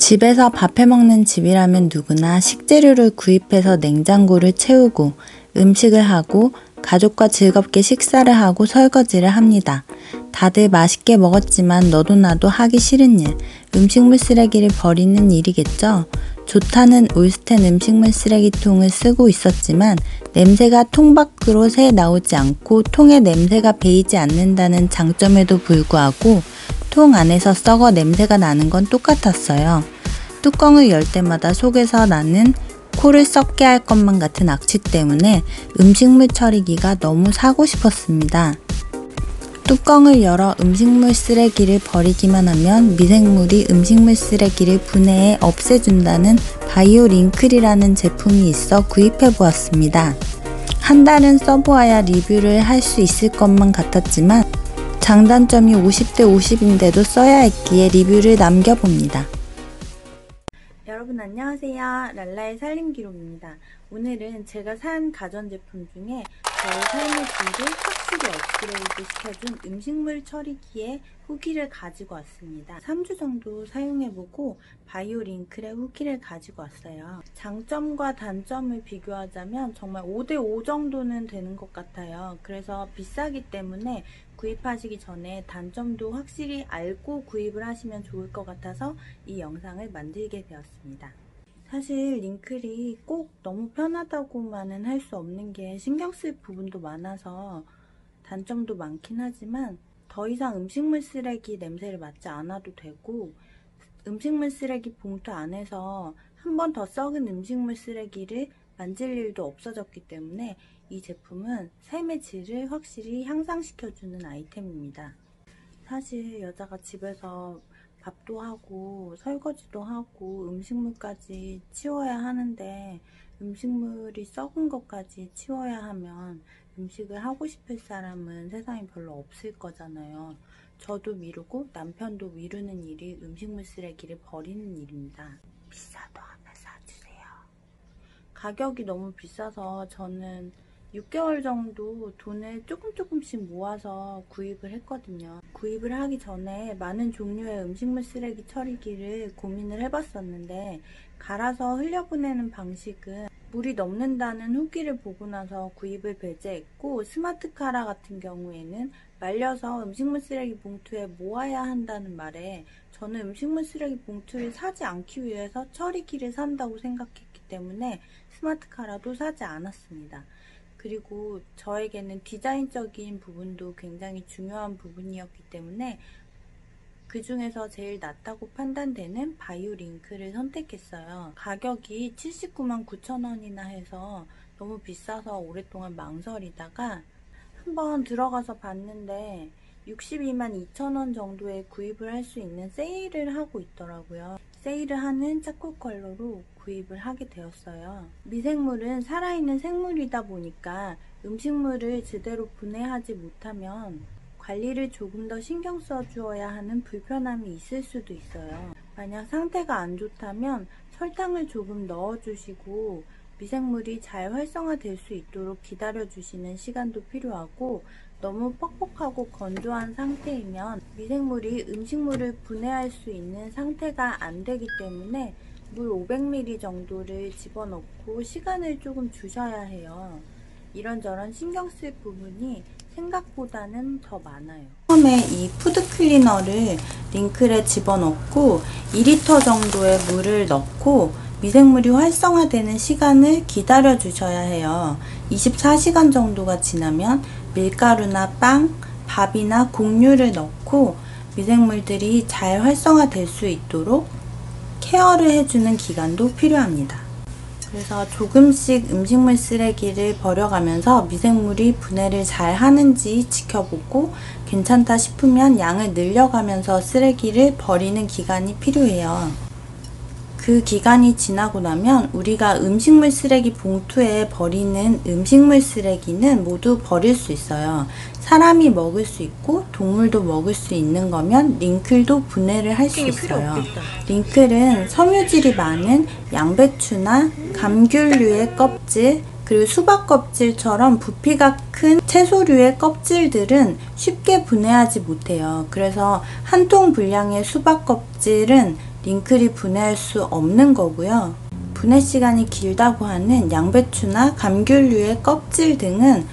집에서 밥 해먹는 집이라면 누구나 식재료를 구입해서 냉장고를 채우고 음식을 하고 가족과 즐겁게 식사를 하고 설거지를 합니다. 다들 맛있게 먹었지만 너도 나도 하기 싫은 일, 음식물 쓰레기를 버리는 일이겠죠? 좋다는 올스텐 음식물 쓰레기통을 쓰고 있었지만 냄새가 통 밖으로 새 나오지 않고 통의 냄새가 배이지 않는다는 장점에도 불구하고 통 안에서 썩어 냄새가 나는 건 똑같았어요. 뚜껑을 열 때마다 속에서 나는 코를 썩게 할 것만 같은 악취 때문에 음식물 처리기가 너무 사고 싶었습니다. 뚜껑을 열어 음식물 쓰레기를 버리기만 하면 미생물이 음식물 쓰레기를 분해해 없애준다는 바이오링클이라는 제품이 있어 구입해 보았습니다. 한 달은 써보아야 리뷰를 할 수 있을 것만 같았지만 장단점이 50대 50인데도 써야 했기에 리뷰를 남겨봅니다. 여러분 안녕하세요. 랄라의 살림기록입니다. 오늘은 제가 산 가전제품 중에 저의 삶의 질을 확실히 업그레이드 시켜준 음식물 처리기의 후기를 가지고 왔습니다. 3주 정도 사용해보고 바이오링클의 후기를 가지고 왔어요. 장점과 단점을 비교하자면 정말 5대5 정도는 되는 것 같아요. 그래서 비싸기 때문에 구입하시기 전에 단점도 확실히 알고 구입을 하시면 좋을 것 같아서 이 영상을 만들게 되었습니다. 사실 링클이 꼭 너무 편하다고만은 할 수 없는 게 신경 쓸 부분도 많아서 단점도 많긴 하지만 더 이상 음식물 쓰레기 냄새를 맡지 않아도 되고 음식물 쓰레기 봉투 안에서 한 번 더 썩은 음식물 쓰레기를 만질 일도 없어졌기 때문에 이 제품은 삶의 질을 확실히 향상시켜주는 아이템입니다. 사실 여자가 집에서 밥도 하고 설거지도 하고 음식물까지 치워야 하는데 음식물이 썩은 것까지 치워야 하면 음식을 하고 싶을 사람은 세상에 별로 없을 거잖아요. 저도 미루고 남편도 미루는 일이 음식물 쓰레기를 버리는 일입니다. 비싸도 하나 사주세요. 가격이 너무 비싸서 저는 6개월 정도 돈을 조금씩 모아서 구입을 했거든요. 구입을 하기 전에 많은 종류의 음식물 쓰레기 처리기를 고민을 해봤었는데 갈아서 흘려보내는 방식은 물이 넘는다는 후기를 보고 나서 구입을 배제했고 스마트카라 같은 경우에는 말려서 음식물 쓰레기 봉투에 모아야 한다는 말에 저는 음식물 쓰레기 봉투를 사지 않기 위해서 처리기를 산다고 생각했기 때문에 스마트카라도 사지 않았습니다. 그리고 저에게는 디자인적인 부분도 굉장히 중요한 부분이었기 때문에 그 중에서 제일 낫다고 판단되는 바이오링클을 선택했어요. 가격이 79만 9천 원이나 해서 너무 비싸서 오랫동안 망설이다가 한번 들어가서 봤는데 62만 2천 원 정도에 구입을 할 수 있는 세일을 하고 있더라고요. 세일을 하는 차콜 컬러로 구입을 하게 되었어요. 미생물은 살아있는 생물이다 보니까 음식물을 제대로 분해하지 못하면 관리를 조금 더 신경 써주어야 하는 불편함이 있을 수도 있어요. 만약 상태가 안 좋다면 설탕을 조금 넣어주시고 미생물이 잘 활성화될 수 있도록 기다려주시는 시간도 필요하고 너무 뻑뻑하고 건조한 상태이면 미생물이 음식물을 분해할 수 있는 상태가 안 되기 때문에 물 500ml 정도를 집어넣고 시간을 조금 주셔야 해요. 이런저런 신경 쓸 부분이 생각보다는 더 많아요. 처음에 이 푸드 클리너를 링클에 집어넣고 2리터 정도의 물을 넣고 미생물이 활성화되는 시간을 기다려 주셔야 해요. 24시간 정도가 지나면 밀가루나 빵, 밥이나 곡류를 넣고 미생물들이 잘 활성화될 수 있도록 케어를 해주는 기간도 필요합니다. 그래서 조금씩 음식물 쓰레기를 버려가면서 미생물이 분해를 잘 하는지 지켜보고 괜찮다 싶으면 양을 늘려가면서 쓰레기를 버리는 기간이 필요해요. 그 기간이 지나고 나면 우리가 음식물 쓰레기 봉투에 버리는 음식물 쓰레기는 모두 버릴 수 있어요. 사람이 먹을 수 있고 동물도 먹을 수 있는 거면 링클도 분해를 할 수 있어요. 링클은 섬유질이 많은 양배추나 감귤류의 껍질, 그리고 수박 껍질처럼 부피가 큰 채소류의 껍질들은 쉽게 분해하지 못해요. 그래서 한 통 분량의 수박 껍질은 링클이 분해할 수 없는 거고요. 분해 시간이 길다고 하는 양배추나 감귤류의 껍질 등은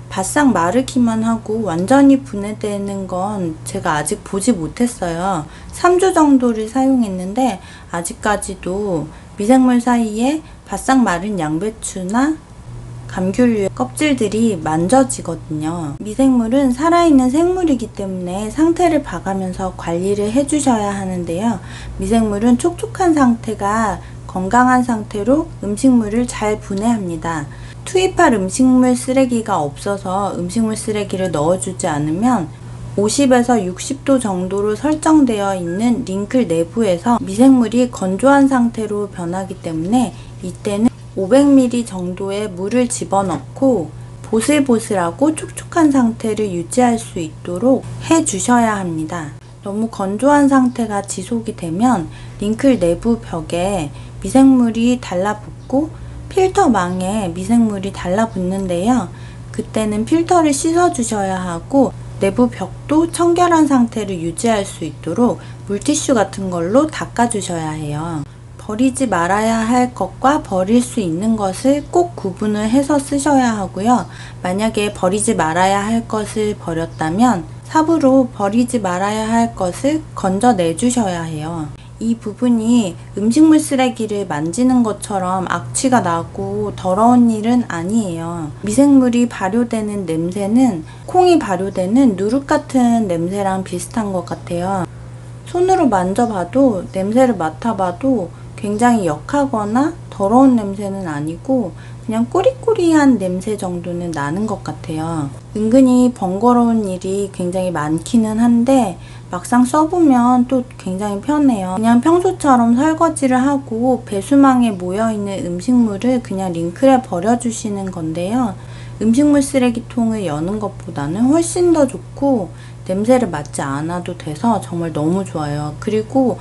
바싹 마르기만 하고 완전히 분해되는 건 제가 아직 보지 못했어요. 3주 정도를 사용했는데 아직까지도 미생물 사이에 바싹 마른 양배추나 감귤류의 껍질들이 만져지거든요. 미생물은 살아있는 생물이기 때문에 상태를 봐가면서 관리를 해주셔야 하는데요. 미생물은 촉촉한 상태가 건강한 상태로 음식물을 잘 분해합니다. 투입할 음식물 쓰레기가 없어서 음식물 쓰레기를 넣어주지 않으면 50에서 60도 정도로 설정되어 있는 링클 내부에서 미생물이 건조한 상태로 변하기 때문에 이때는 500ml 정도의 물을 집어넣고 보슬보슬하고 촉촉한 상태를 유지할 수 있도록 해주셔야 합니다. 너무 건조한 상태가 지속이 되면 링클 내부 벽에 미생물이 달라붙고 필터망에 미생물이 달라붙는데요. 그때는 필터를 씻어주셔야 하고 내부 벽도 청결한 상태를 유지할 수 있도록 물티슈 같은 걸로 닦아주셔야 해요. 버리지 말아야 할 것과 버릴 수 있는 것을 꼭 구분을 해서 쓰셔야 하고요. 만약에 버리지 말아야 할 것을 버렸다면 삽으로 버리지 말아야 할 것을 건져내 주셔야 해요. 이 부분이 음식물 쓰레기를 만지는 것처럼 악취가 나고 더러운 일은 아니에요. 미생물이 발효되는 냄새는 콩이 발효되는 누룩 같은 냄새랑 비슷한 것 같아요. 손으로 만져봐도 냄새를 맡아봐도 굉장히 역하거나 더러운 냄새는 아니고 그냥 꾸리꾸리한 냄새 정도는 나는 것 같아요. 은근히 번거로운 일이 굉장히 많기는 한데 막상 써보면 또 굉장히 편해요. 그냥 평소처럼 설거지를 하고 배수망에 모여있는 음식물을 그냥 링클에 버려주시는 건데요. 음식물 쓰레기통을 여는 것보다는 훨씬 더 좋고 냄새를 맡지 않아도 돼서 정말 너무 좋아요. 그리고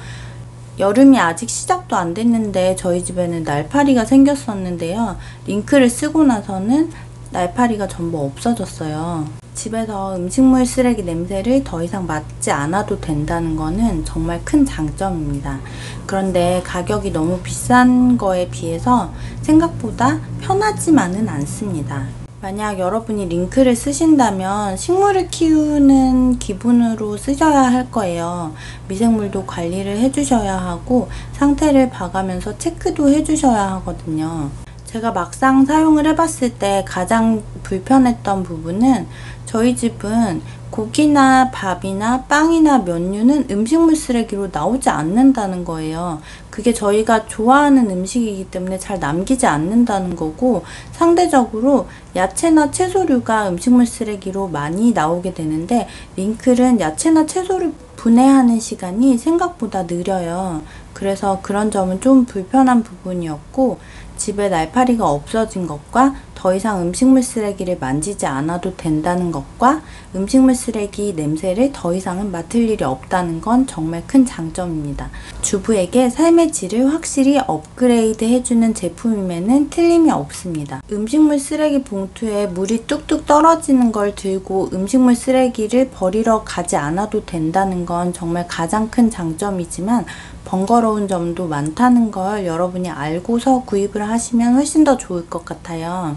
여름이 아직 시작도 안 됐는데 저희 집에는 날파리가 생겼었는데요. 링클을 쓰고 나서는 날파리가 전부 없어졌어요. 집에서 음식물 쓰레기 냄새를 더 이상 맡지 않아도 된다는 거는 정말 큰 장점입니다. 그런데 가격이 너무 비싼 거에 비해서 생각보다 편하지만은 않습니다. 만약 여러분이 링클을 쓰신다면 식물을 키우는 기분으로 쓰셔야 할 거예요. 미생물도 관리를 해주셔야 하고 상태를 봐가면서 체크도 해주셔야 하거든요. 제가 막상 사용을 해봤을 때 가장 불편했던 부분은 저희 집은 고기나 밥이나 빵이나 면류는 음식물 쓰레기로 나오지 않는다는 거예요. 그게 저희가 좋아하는 음식이기 때문에 잘 남기지 않는다는 거고 상대적으로 야채나 채소류가 음식물 쓰레기로 많이 나오게 되는데 링클은 야채나 채소를 분해하는 시간이 생각보다 느려요. 그래서 그런 점은 좀 불편한 부분이었고 집에 날파리가 없어진 것과 더 이상 음식물 쓰레기를 만지지 않아도 된다는 것과 음식물 쓰레기 냄새를 더 이상은 맡을 일이 없다는 건 정말 큰 장점입니다. 주부에게 삶의 질을 확실히 업그레이드 해주는 제품임에는 틀림이 없습니다. 음식물 쓰레기 봉투에 물이 뚝뚝 떨어지는 걸 들고 음식물 쓰레기를 버리러 가지 않아도 된다는 건 정말 가장 큰 장점이지만 번거로운 점도 많다는 걸 여러분이 알고서 구입을 하시면 훨씬 더 좋을 것 같아요.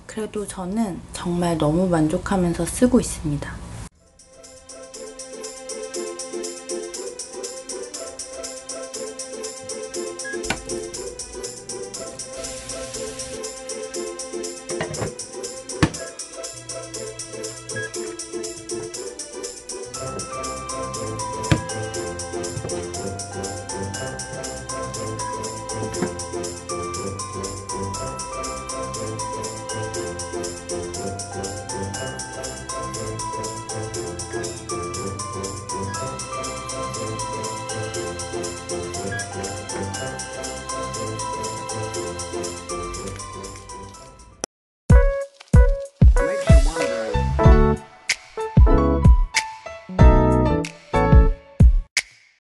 그래도 저는 정말 너무 만족하면서 쓰고 있습니다.